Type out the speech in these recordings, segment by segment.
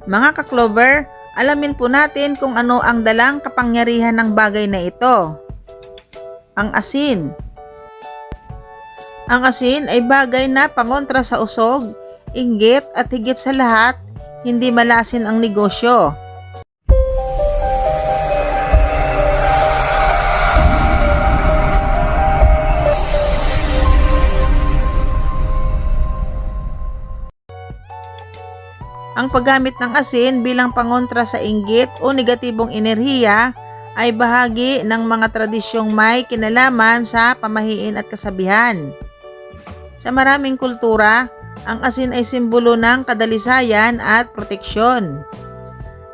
Mga ka-Clover, alamin po natin kung ano ang dalang kapangyarihan ng bagay na ito. Ang asin. Ang asin ay bagay na pangontra sa usog, inggit at higit sa lahat, hindi malasin ang negosyo. Ang paggamit ng asin bilang pangontra sa inggit o negatibong enerhiya ay bahagi ng mga tradisyong may kinalaman sa pamahiin at kasabihan. Sa maraming kultura, ang asin ay simbolo ng kadalisayan at proteksyon.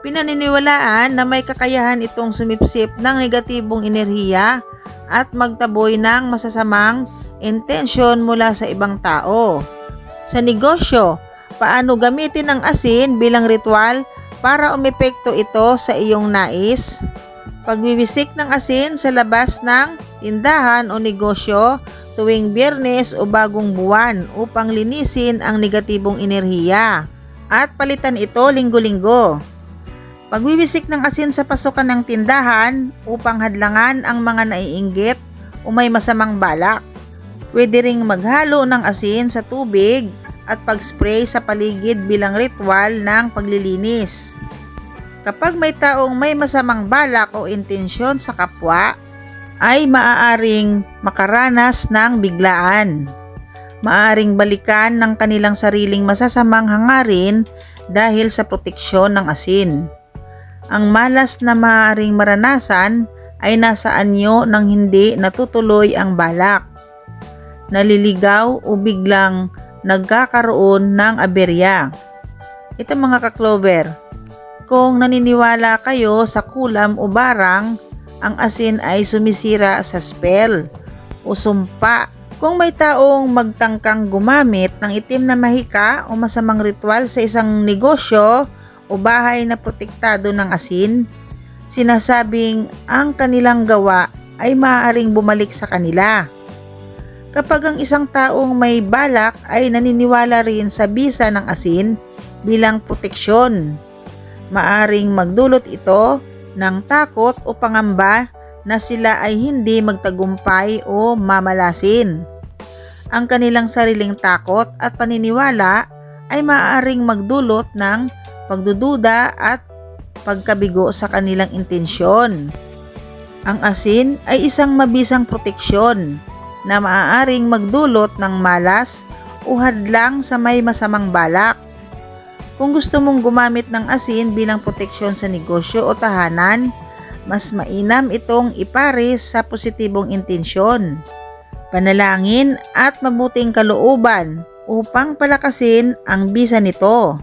Pinaniniwalaan na may kakayahan itong sumipsip ng negatibong enerhiya at magtaboy ng masasamang intensyon mula sa ibang tao. Sa negosyo, paano gamitin ang asin bilang ritual para umepekto ito sa iyong nais? Pagwiwisik ng asin sa labas ng tindahan o negosyo tuwing Biyernes o bagong buwan upang linisin ang negatibong enerhiya at palitan ito linggo-linggo. Pagwiwisik ng asin sa pasukan ng tindahan upang hadlangan ang mga naiinggit o may masamang balak. Pwede ring maghalo ng asin sa tubig at pag-spray sa paligid bilang ritual ng paglilinis. Kapag may taong may masamang balak o intensyon sa kapwa, ay maaaring makaranas ng biglaan. Maaaring balikan ng kanilang sariling masasamang hangarin dahil sa proteksyon ng asin. Ang malas na maaaring maranasan ay nasa anyo nang hindi natutuloy ang balak. Naliligaw o biglang nagkakaroon ng aberya. Ito mga ka-Clover, kung naniniwala kayo sa kulam o barang, ang asin ay sumisira sa spell o sumpa. Kung may taong magtangkang gumamit ng itim na mahika o masamang ritual sa isang negosyo o bahay na protektado ng asin, sinasabing ang kanilang gawa ay maaaring bumalik sa kanila. Kapag ang isang taong may balak ay naniniwala rin sa bisa ng asin bilang proteksyon, maaring magdulot ito ng takot o pangamba na sila ay hindi magtagumpay o mamalasin. Ang kanilang sariling takot at paniniwala ay maaaring magdulot ng pagdududa at pagkabigo sa kanilang intensyon. Ang asin ay isang mabisang proteksyon na maaaring magdulot ng malas o hadlang sa may masamang balak. Kung gusto mong gumamit ng asin bilang proteksyon sa negosyo o tahanan, mas mainam itong ipares sa positibong intensyon, panalangin at mabuting kalooban upang palakasin ang bisa nito.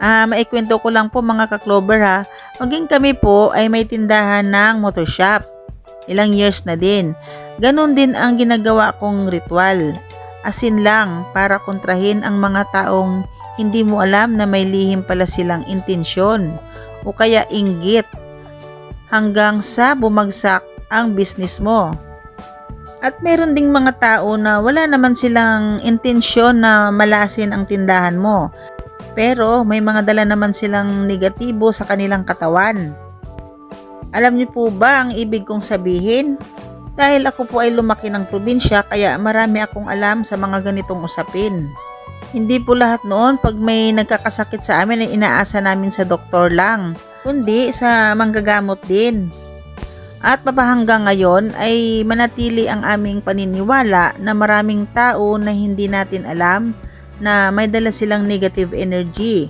Maikwento ko lang po mga ka-Clover ha, maging kami po ay may tindahan ng motor shop. Ilang years na din. Ganon din ang ginagawa kong ritual. Asin lang para kontrahin ang mga taong hindi mo alam na may lihim pala silang intensyon o kaya inggit hanggang sa bumagsak ang business mo. At meron ding mga tao na wala naman silang intensyon na malasin ang tindahan mo, pero may mga dala naman silang negatibo sa kanilang katawan. Alam niyo po ba ang ibig kong sabihin? Dahil ako po ay lumaki ng probinsya kaya marami akong alam sa mga ganitong usapin. Hindi po lahat noon pag may nagkakasakit sa amin ay inaasa namin sa doktor lang, kundi sa manggagamot din. At papahanggang ngayon ay manatili ang aming paniniwala na maraming tao na hindi natin alam na may dala silang negative energy.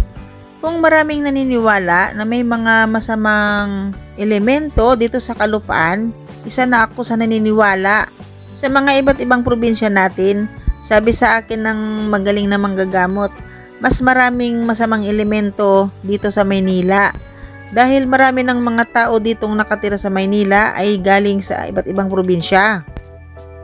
Kung maraming naniniwala na may mga masamang elemento dito sa kalupaan, isa na ako sa naniniwala. Sa mga iba't ibang probinsya natin, sabi sa akin ng magaling na manggagamot, mas maraming masamang elemento dito sa Maynila. Dahil marami ng mga tao ditong nakatira sa Maynila ay galing sa iba't ibang probinsya.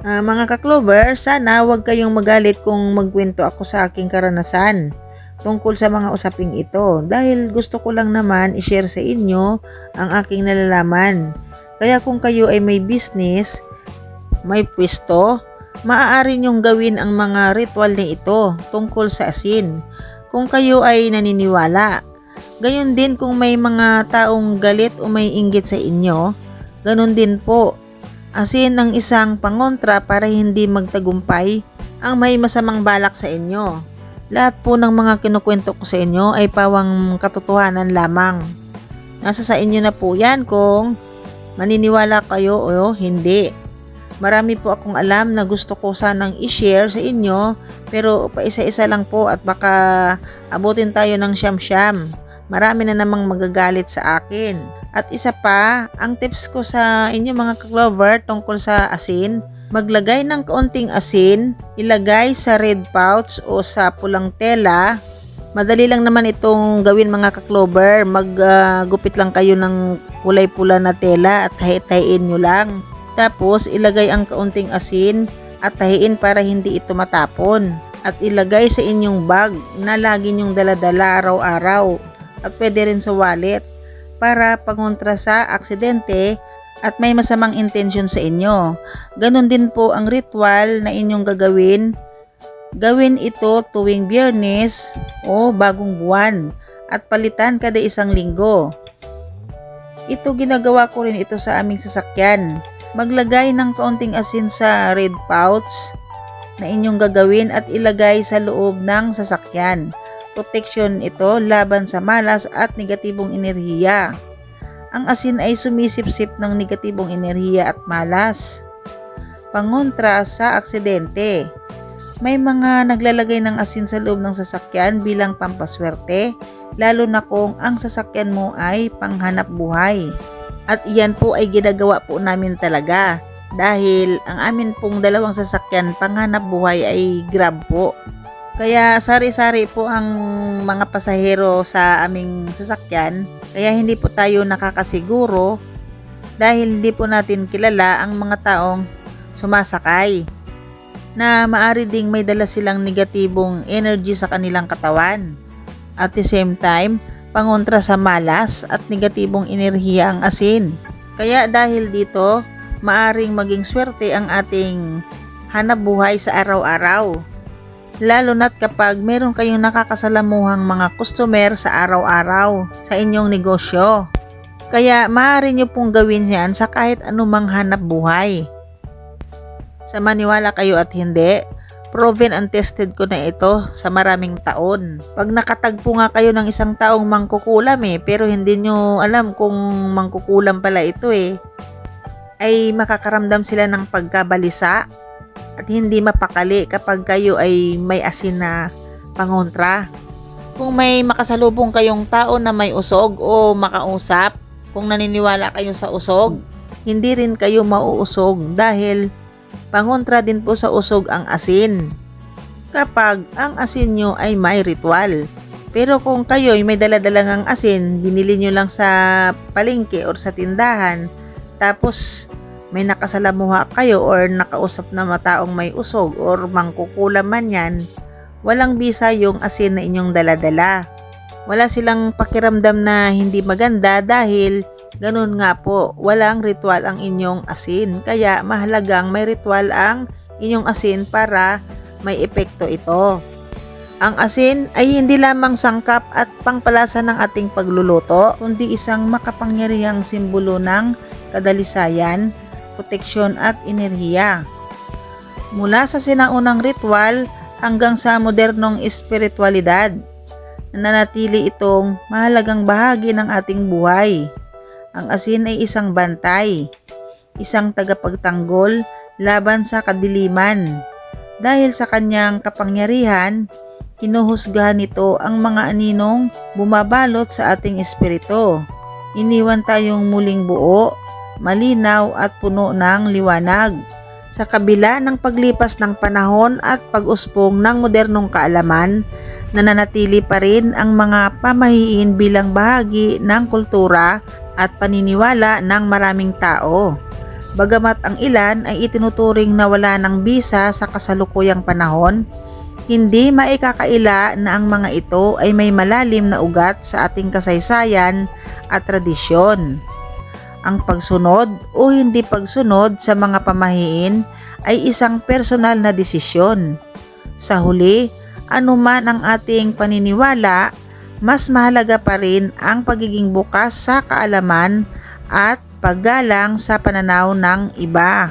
Mga ka-Clover, sana huwag kayong magalit kung magkwento ako sa aking karanasan tungkol sa mga usaping ito dahil gusto ko lang naman i-share sa inyo ang aking nalalaman. Kaya kung kayo ay may business, may pwesto, maaari nyong gawin ang mga ritual na ito tungkol sa asin kung kayo ay naniniwala. Gayon din kung may mga taong galit o may inggit sa inyo, ganon din po. Asin ang isang pangontra para hindi magtagumpay ang may masamang balak sa inyo. Lahat po ng mga kinukwento ko sa inyo ay pawang katotohanan lamang. Nasa sa inyo na po yan kung maniniwala kayo o hindi. Marami po akong alam na gusto ko sanang i-share sa inyo, pero paisa-isa lang po at baka abutin tayo ng siyam-siyam. Marami na namang magagalit sa akin. At isa pa, ang tips ko sa inyo mga ka-clover tungkol sa asin, maglagay ng kaunting asin, ilagay sa red pouch o sa pulang tela. Madali lang naman itong gawin mga ka-clover. Maggupit lang kayo ng kulay-pula na tela at tahi-tahiin nyo lang. Tapos ilagay ang kaunting asin at tahiin para hindi ito matapon. At ilagay sa inyong bag na lagi nyong daladala araw-araw. At pwede rin sa wallet para pangontra sa aksidente at may masamang intensyon sa inyo. Ganon din po ang ritual na inyong gagawin. Gawin ito tuwing Biyernes o bagong buwan at palitan kada isang linggo. Ito ginagawa ko rin ito sa aming sasakyan. Maglagay ng kaunting asin sa red pouch na inyong gagawin at ilagay sa loob ng sasakyan. Protection ito laban sa malas at negatibong enerhiya. Ang asin ay sumisipsip ng negatibong enerhiya at malas. Pangontra sa aksidente. May mga naglalagay ng asin sa loob ng sasakyan bilang pampaswerte, lalo na kung ang sasakyan mo ay panghanap buhay. At iyan po ay ginagawa po namin talaga dahil ang amin pong dalawang sasakyan panghanap buhay ay Grab po. Kaya sari-sari po ang mga pasahero sa aming sasakyan, kaya hindi po tayo nakakasiguro dahil hindi po natin kilala ang mga taong sumasakay na maari ding may dala silang negatibong energy sa kanilang katawan. At the same time, pangontra sa malas at negatibong enerhiya ang asin. Kaya dahil dito, maaring maging swerte ang ating hanap buhay sa araw-araw. Lalo na't kapag meron kayong nakakasalamuhang mga customer sa araw-araw sa inyong negosyo. Kaya maaari nyo pong gawin yan sa kahit anumang hanap buhay. Sa maniwala kayo at hindi, proven and tested ko na ito sa maraming taon. Pag nakatagpo nga kayo ng isang taong mangkukulam pero hindi nyo alam kung mangkukulam pala ito ay makakaramdam sila ng pagkabalisa at hindi mapakali kapag kayo ay may asin na pangontra. Kung may makasalubong kayong tao na may usog o makausap, kung naniniwala kayo sa usog, hindi rin kayo mauusog dahil pangontra din po sa usog ang asin kapag ang asin nyo ay may ritual. Pero kung kayo ay may daladalang asin, binili nyo lang sa palengke or sa tindahan, tapos may nakasalamuha kayo or nakausap na mataong may usog or mangkukulam man yan, walang bisa yung asin na inyong daladala. Wala silang pakiramdam na hindi maganda dahil ganun nga po, walang ritual ang inyong asin. Kaya mahalagang may ritual ang inyong asin para may epekto ito. Ang asin ay hindi lamang sangkap at pangpalasa ng ating pagluluto, kundi isang makapangyarihang simbolo ng kadalisayan, proteksyon at enerhiya. Mula sa sinaunang ritual hanggang sa modernong espiritualidad, nananatili itong mahalagang bahagi ng ating buhay. Ang asin ay isang bantay, isang tagapagtanggol laban sa kadiliman. Dahil sa kanyang kapangyarihan, hinuhusgahan nito ang mga aninong bumabalot sa ating espiritu. Iniwan tayong muling buo, malinaw at puno ng liwanag. Sa kabila ng paglipas ng panahon at pag-usbong ng modernong kaalaman, nananatili pa rin ang mga pamahiin bilang bahagi ng kultura at paniniwala ng maraming tao. Bagamat ang ilan ay itinuturing na wala ng bisa sa kasalukuyang panahon, hindi maikakaila na ang mga ito ay may malalim na ugat sa ating kasaysayan at tradisyon. Ang pagsunod o hindi pagsunod sa mga pamahiin ay isang personal na desisyon. Sa huli, anuman ang ating paniniwala, mas mahalaga pa rin ang pagiging bukas sa kaalaman at paggalang sa pananaw ng iba.